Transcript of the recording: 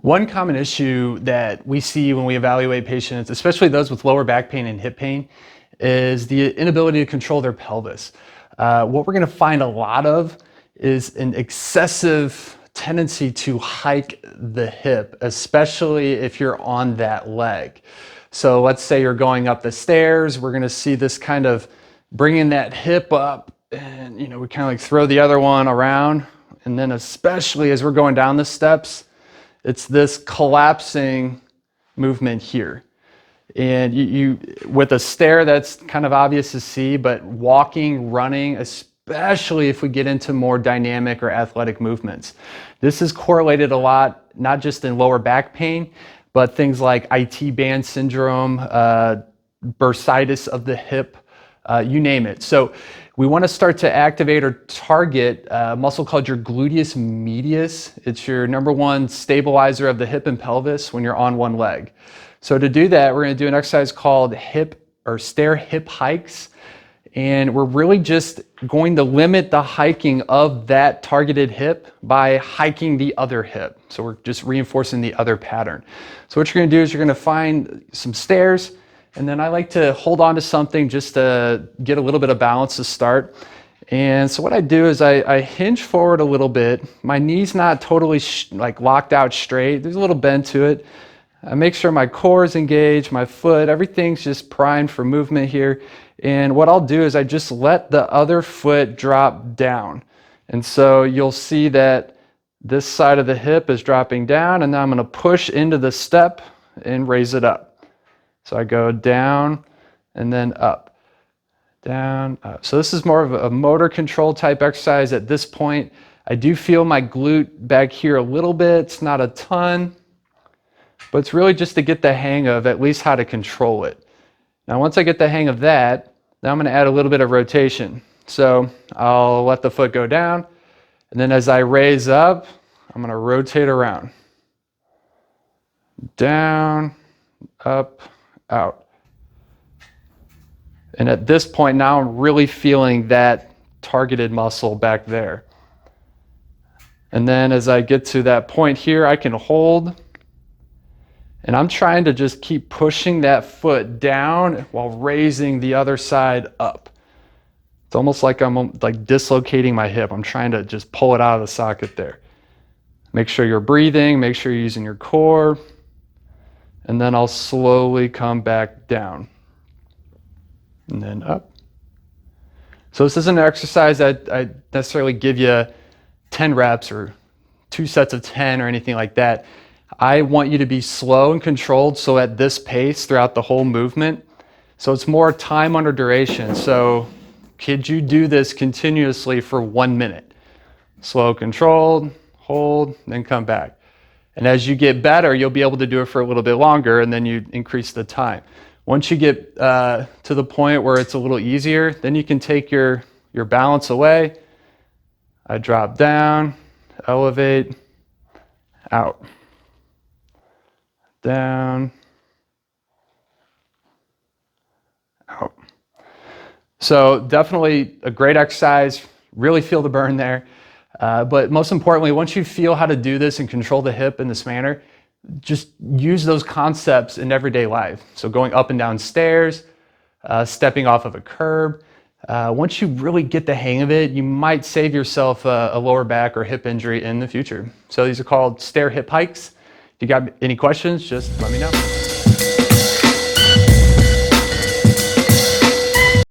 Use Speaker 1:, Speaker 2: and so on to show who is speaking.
Speaker 1: One common issue that we see when we evaluate patients, especially those with lower back pain and hip pain, is the inability to control their pelvis. What we're going to find a lot of is an excessive tendency to hike the hip, especially if you're on that leg. So let's say you're going up the stairs, we're going to see this kind of bringing that hip up, and we kind of like throw the other one around, and then especially as we're going down the steps, it's this collapsing movement here. And you with a stair, that's kind of obvious to see, but walking, running, especially if we get into more dynamic or athletic movements. This is correlated a lot, not just in lower back pain, but things like IT band syndrome, bursitis of the hip, you name it. So we want to start to activate or target a muscle called your gluteus medius. It's your number one stabilizer of the hip and pelvis when you're on one leg. So to do that, we're going to do an exercise called hip or stair hip hikes. And we're really just going to limit the hiking of that targeted hip by hiking the other hip. So we're just reinforcing the other pattern. So what you're going to do is you're going to find some stairs, and then I like to hold on to something just to get a little bit of balance to start. And so what I do is I hinge forward a little bit. My knee's not totally like locked out straight. There's a little bend to it. I make sure my core is engaged, my foot, everything's just primed for movement here. And what I'll do is I just let the other foot drop down. And so you'll see that this side of the hip is dropping down, and now I'm going to push into the step and raise it up. So I go down and then up, down, up. So this is more of a motor control type exercise at this point. I do feel my glute back here a little bit. It's not a ton, but it's really just to get the hang of at least how to control it. Now, once I get the hang of that, now I'm going to add a little bit of rotation. So I'll let the foot go down, and then as I raise up, I'm going to rotate around. Down, up, out. And at this point now I'm really feeling that targeted muscle back there. And then as I get to that point here, I can hold, and I'm trying to just keep pushing that foot down while raising the other side up. It's almost like I'm like dislocating my hip. I'm trying to just pull it out of the socket there. Make sure you're breathing, make sure you're using your core, and then I'll slowly come back down and then up. So this isn't an exercise that I necessarily give you 10 reps or 2 sets of 10 or anything like that. I want you to be slow and controlled, so at this pace throughout the whole movement. So it's more time under duration. So could you do this continuously for 1 minute? Slow, controlled, hold, then come back. And as you get better, you'll be able to do it for a little bit longer, and then you increase the time. Once you get to the point where it's a little easier, then you can take your balance away. I drop down, elevate, out. Down, out. So definitely a great exercise, really feel the burn there. But most importantly, once you feel how to do this and control the hip in this manner, just use those concepts in everyday life. So going up and down stairs, stepping off of a curb. Once you really get the hang of it, you might save yourself a lower back or hip injury in the future. So these are called stair hip hikes. If you got any questions, just let me know.